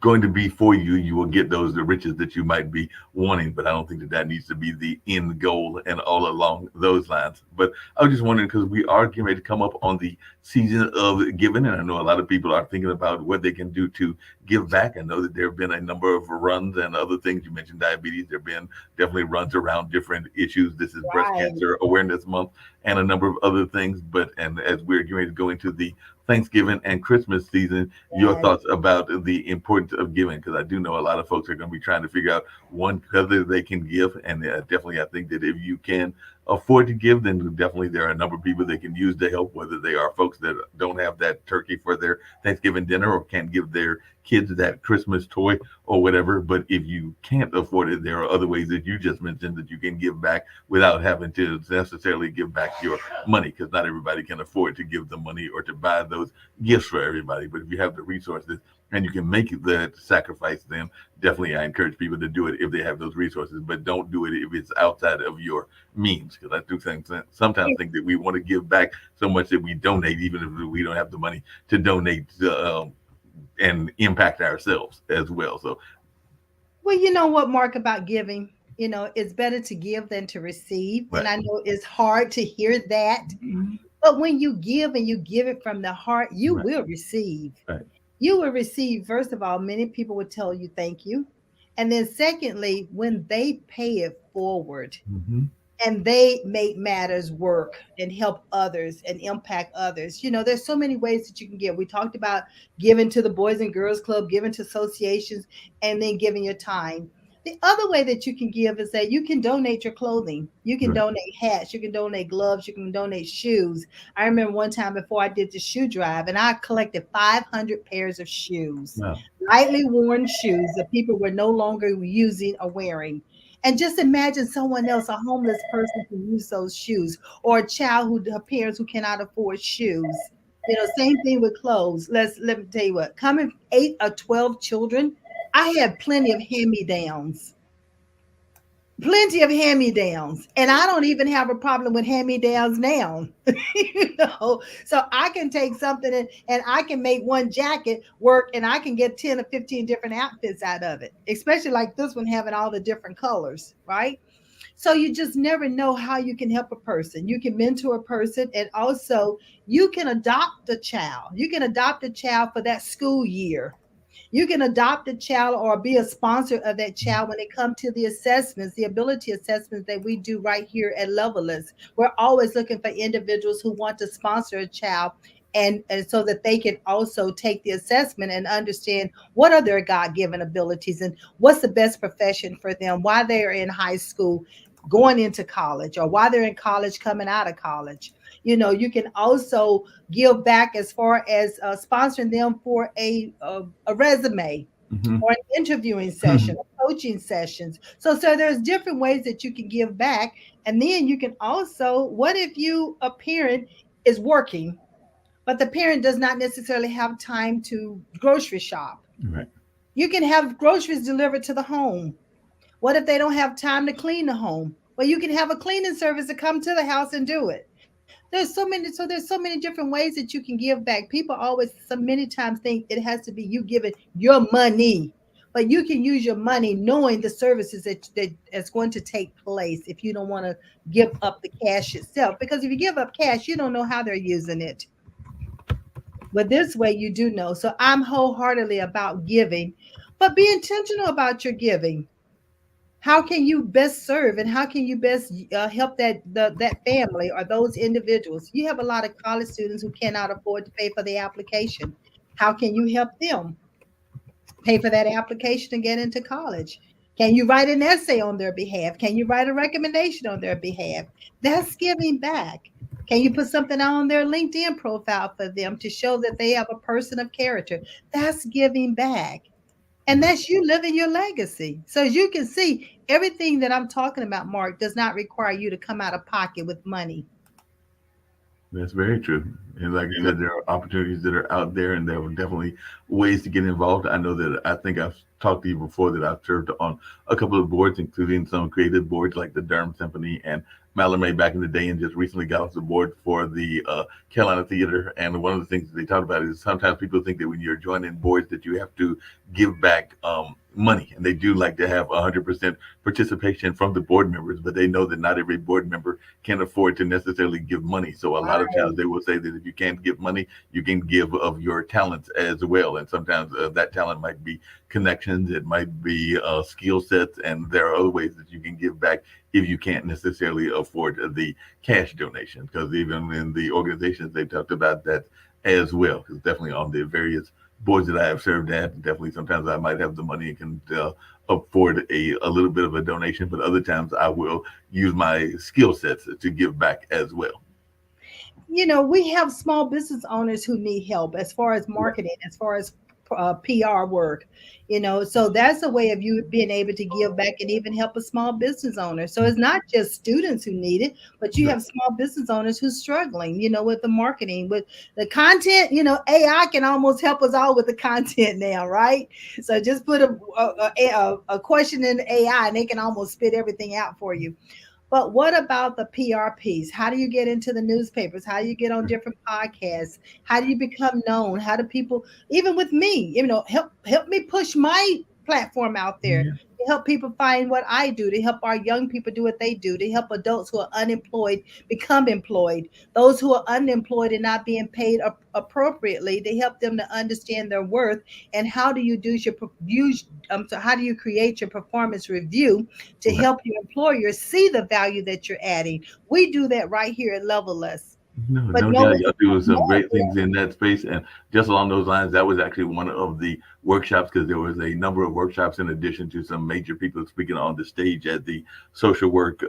Going to be for you, you will get those the riches that you might be wanting. But I don't think that that needs to be the end goal and all along those lines. But I was just wondering because we are getting ready to come up on the season of giving, and I know a lot of people are thinking about what they can do to give back. I know that there have been a number of runs and other things. You mentioned diabetes. There have been definitely runs around different issues. This is Breast Right. Cancer Awareness Month and a number of other things. But and as we're getting ready to go into the Thanksgiving and Christmas season, your Yes. thoughts about the importance of giving? Because I do know a lot of folks are going to be trying to figure out one whether they can give, and definitely I think that if you can afford to give, then definitely there are a number of people that can use the help. Whether they are folks that don't have that turkey for their Thanksgiving dinner or can't give their kids that Christmas toy or whatever. But if you can't afford it, there are other ways that you just mentioned that you can give back without having to necessarily give back your money, because not everybody can afford to give the money or to buy those gifts for everybody. But if you have the resources and you can make that sacrifice, then definitely I encourage people to do it if they have those resources. But don't do it if it's outside of your means, because I do think sometimes think that we want to give back so much that we donate, even if we don't have the money to donate and impact ourselves as well. So Well, you know what, Mark, about giving? It's better to give than to receive. And right, I know it's hard to hear that, but when you give and you give it from the heart, you right, will receive. right. You will receive, first of all, many people will tell you thank you. And then, secondly, when they pay it forward, Mm-hmm. and they make matters work and help others and impact others. There's so many ways that you can give. We talked about giving to the Boys and Girls Club, giving to associations, and then giving your time. The other way that you can give is that you can donate your clothing. You can Right. donate hats, you can donate gloves, you can donate shoes. I remember one time before I did the shoe drive, and I collected 500 pairs of shoes, Wow. lightly worn shoes that people were no longer using or wearing. And just imagine someone else, a homeless person, who use those shoes, or a child who her parents who cannot afford shoes. Same thing with clothes. Let me tell you what. Coming 8 or 12 children, I had plenty of hand-me-downs, and I don't even have a problem with hand-me-downs now. So I can take something and I can make one jacket work, and I can get 10 or 15 different outfits out of it, especially like this one having all the different colors, right? So you just never know how you can help a person. You can mentor a person, and also you can adopt a child. You can adopt a child for that school year. You can adopt a child or be a sponsor of that child when it comes to the assessments, the ability assessments that we do right here at Levelers. We're always looking for individuals who want to sponsor a child, and so that they can also take the assessment and understand what are their God-given abilities and what's the best profession for them while they're in high school, going into college, or while they're in college, coming out of college. You can also give back as far as sponsoring them for a resume, Mm-hmm. or an interviewing session, or coaching sessions. So there's different ways that you can give back. And then you can also, what if a parent is working, but the parent does not necessarily have time to grocery shop? Right. You can have groceries delivered to the home. What if they don't have time to clean the home? Well, you can have a cleaning service to come to the house and do it. There's so many different ways that you can give back. People always so many times think it has to be you giving your money, but you can use your money knowing the services that's going to take place if you don't want to give up the cash itself. Because if you give up cash, you don't know how they're using it. But this way you do know. So I'm wholeheartedly about giving, but be intentional about your giving. How can you best serve, and how can you best help that family or those individuals? You have a lot of college students who cannot afford to pay for the application. How can you help them pay for that application to get into college? Can you write an essay on their behalf? Can you write a recommendation on their behalf? That's giving back. Can you put something on their LinkedIn profile for them to show that they have a person of character? That's giving back. And that's you living your legacy. So as you can see, everything that I'm talking about, Mark, does not require you to come out of pocket with money. That's very true. And like you said, there are opportunities that are out there, and there are definitely ways to get involved. I know that I think I've talked to you before that I've served on a couple of boards, including some creative boards like the Durham Symphony and Mallarmé back in the day, and just recently got off the board for the Carolina Theater. And one of the things that they talked about is sometimes people think that when you're joining boards that you have to give back money, and they do like to have 100% participation from the board members, but they know that not every board member can afford to necessarily give money. So a lot of Right. times they will say that if you can't give money, you can give of your talents as well. And sometimes that talent might be connections, it might be skill sets, and there are other ways that you can give back if you can't necessarily afford the cash donation. Because even in the organizations, they talked about that as well. Because definitely on the various boards that I have served at, definitely sometimes I might have the money and can afford a little bit of a donation, but other times I will use my skill sets to give back as well. We have small business owners who need help as far as Right. marketing, as far as PR work, so that's a way of you being able to give back and even help a small business owner. So it's not just students who need it, but you Right. have small business owners who's struggling, with the marketing, with the content. AI can almost help us all with the content now, right? So just put a question in AI and they can almost spit everything out for you. But what about the PR piece? How do you get into the newspapers? How do you get on different podcasts? How do you become known? How do people, even with me, help me push my platform out there Yeah. to help people find what I do, to help our young people do what they do, to help adults who are unemployed become employed, those who are unemployed and not being paid appropriately, to help them to understand their worth. And how do you do so how do you create your performance review to Right. help your employer see the value that you're adding? We do that right here at Level Less. No, But no no doubt. one Y'all doing some knows great things in that space. And just along those lines, that was actually one of the workshops because there was a number of workshops in addition to some major people speaking on the stage at the social work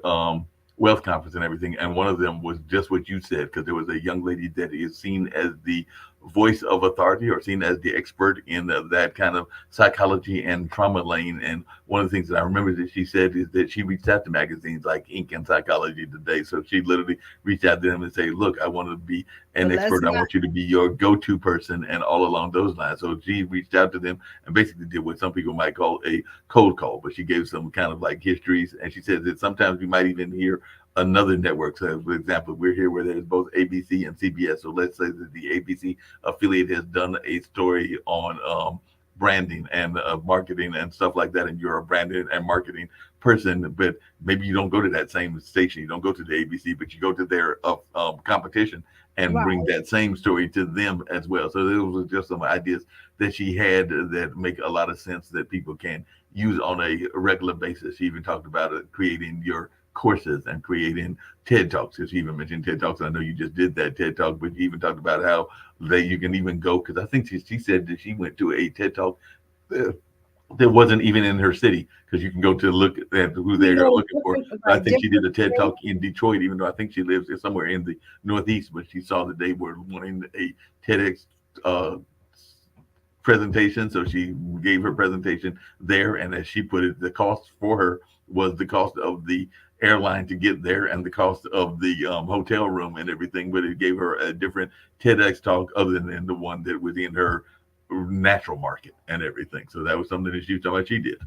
wealth conference and everything. And one of them was just what you said, because there was a young lady that is seen as the voice of authority or seen as the expert in that kind of psychology and trauma lane. And one of the things that I remember that she said is that she reached out to magazines like Inc. and Psychology Today. So she literally reach out to them and say, look, I want to be an but let's expert. I not. want you to be your go-to person and all along those lines. So she reached out to them and basically did what some people might call a cold call, but she gave some kind of like histories. And she said that sometimes you might even hear another network. So for example, we're here where there's both ABC and CBS. So let's say that the ABC affiliate has done a story on branding and marketing and stuff like that, and you're a branding and marketing person, but maybe you don't go to that same station, you don't go to the ABC, but you go to their competition and bring Right. that same story to them as well. So those was just some ideas that she had that make a lot of sense that people can use on a regular basis. She even talked about creating your courses and creating TED Talks. Because she even mentioned TED Talks. I know you just did that TED Talk, but you even talked about how that you can even go, because I think she said that she went to a TED Talk uh, that wasn't even in her city, because you can go to look at who You they're go to looking for. different, But I right, think she did different a TED states. Talk in Detroit, even though I think she lives somewhere in the Northeast. But she saw that they were wanting a TEDx uh, presentation, so she gave her presentation there. And as she put it, the cost for her was the cost of the airline to get there and the cost of the hotel room and everything. But it gave her a different TEDx talk other than the one that was in her natural market and everything. So that was something that she was talking about she did.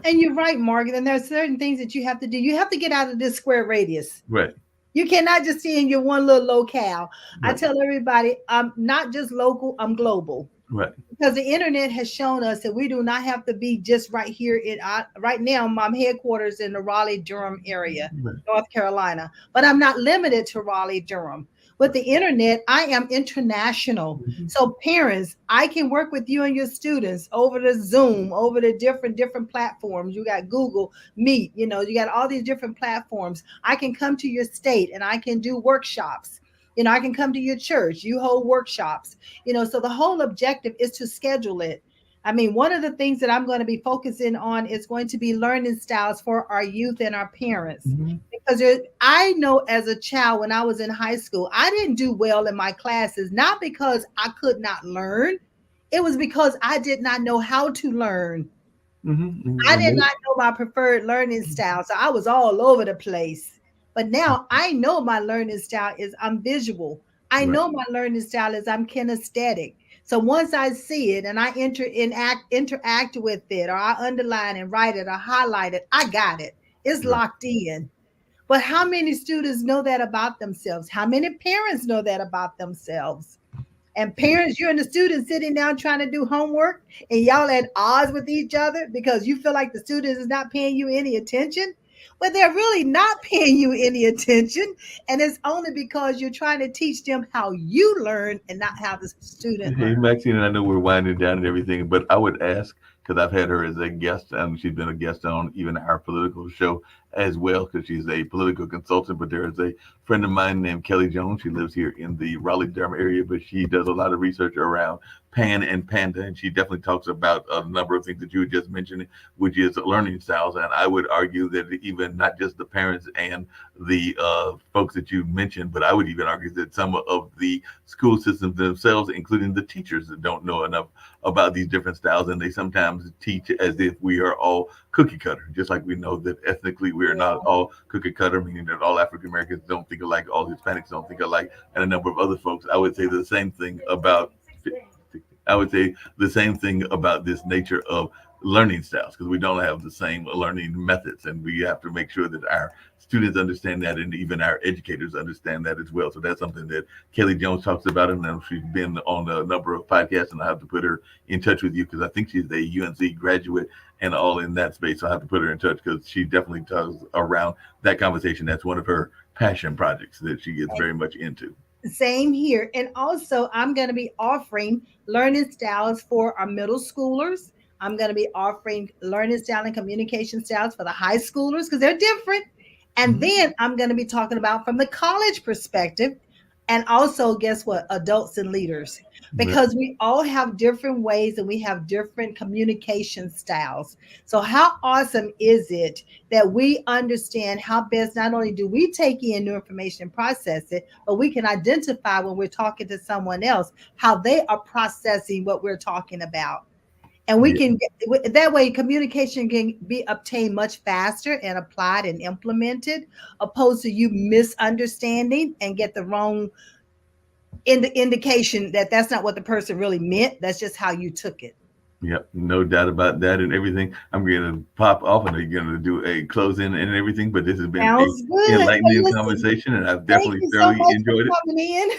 And you're right, Morgan. And there are certain things that you have to do. You have to get out of this square radius. Right, You cannot just stay in your one little locale. I right, tell everybody, I'm not just local, I'm global. right, Because the internet has shown us that we do not have to be just right here right now. My headquarters in the Raleigh Durham area, right. North Carolina, but I'm not limited to Raleigh Durham. With the internet, I am international. So parents, I can work with you and your students over the Zoom, over the different platforms. You got Google Meet, you got all these different platforms. I can come to your state and I can do workshops. I can come to your church, you hold workshops, so the whole objective is to schedule it. I mean, one of the things that I'm going to be focusing on is going to be learning styles for our youth and our parents. Because I know as a child, when I was in high school, I didn't do well in my classes, not because I could not learn. It was because I did not know how to learn. I did not know my preferred learning style. So I was all over the place. But now I know my learning style is I'm visual. I know my learning style is I'm kinesthetic. So once I see it and I interact with it, or I underline and write it or highlight it, I got it. It's locked in. But how many students know that about themselves? How many parents know that about themselves? And parents, you and the students sitting down trying to do homework and y'all at odds with each other because you feel like the student is not paying you any attention. But they're really not paying you any attention. And it's only because you're trying to teach them how you learn and not how the student Hey, learns. Maxine, and I know we're winding down and everything, but I would ask, because I've had her as a guest, and she's been a guest on even our political show as well, because she's a political consultant. But there is a friend of mine named Kelly Jones. She lives here in the Raleigh-Durham area, but she does a lot of research around Pan and Panda, and she definitely talks about a number of things that you were just mentioning, which is learning styles. And I would argue that even not just the parents and the folks that you mentioned, but I would even argue that some of the school systems themselves, including the teachers, that don't know enough about these different styles, and they sometimes teach as if we are all cookie cutter, just like we know that ethnically we are not all cookie cutter, meaning that all African Americans don't think alike, all Hispanics don't think alike, and a number of other folks. I would say the same thing about this nature of learning styles, because we don't have the same learning methods, and we have to make sure that our students understand that, and even our educators understand that as well. So that's something that Kelly Jones talks about, and she's been on a number of podcasts, and I have to put her in touch with you because I think she's a UNC graduate and all in that space. So I have to put her in touch because she definitely talks around that conversation. That's one of her passion projects that she gets very much into. Same here. And also, I'm going to be offering learning styles for our middle schoolers. I'm going to be offering learning style and communication styles for the high schoolers because they're different. And then I'm going to be talking about from the college perspective, and also, guess what? Adults and leaders, because we all have different ways and we have different communication styles. So how awesome is it that we understand how best, not only do we take in new information and process it, but we can identify when we're talking to someone else, how they are processing what we're talking about. And we can, that way, communication can be obtained much faster and applied and implemented, opposed to you misunderstanding and get the wrong indication that that's not what the person really meant. That's just how you took it. Yep, no doubt about that and everything. I'm going to pop off and I'm going to do a closing and everything, but this has been an enlightening conversation, and I've definitely thoroughly enjoyed it. Coming in.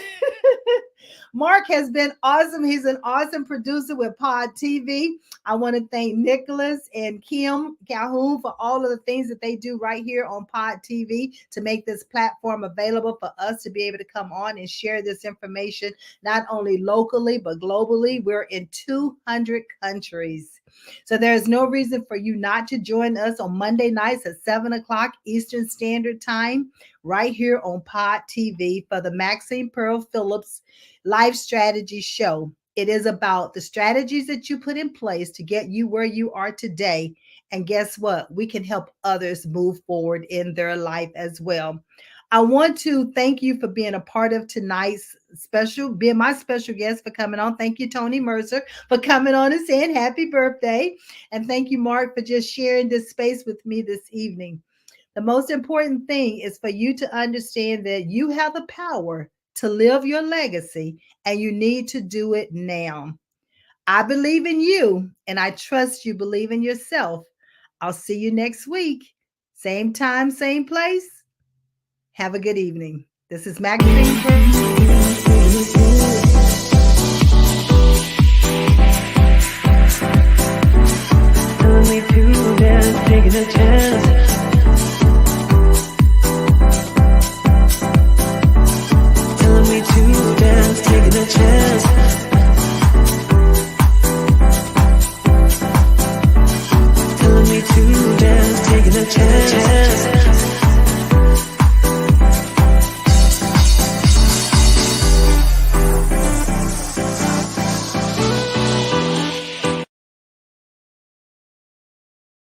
Mark has been awesome. He's an awesome producer with Pod TV. I want to thank Nicholas and Kim Calhoun for all of the things that they do right here on Pod TV to make this platform available for us to be able to come on and share this information, not only locally, but globally. We're in 200 countries. So there's no reason for you not to join us on Monday nights at 7 o'clock Eastern Standard Time, right here on Pod TV for the Maxine Pearl Phillips Life Strategy Show. It is about the strategies that you put in place to get you where you are today. And guess what? We can help others move forward in their life as well. I want to thank you for being a part of tonight's being my special guest for coming on. Thank you, Tony Mercer, for coming on and saying happy birthday. And thank you, Mark, for just sharing this space with me this evening. The most important thing is for you to understand that you have the power to live your legacy, and you need to do it now. I believe in you, and I trust you believe in yourself. I'll see you next week. Same time, same place. Have a good evening. This is Maxine. Telling me to dance, taking a chance.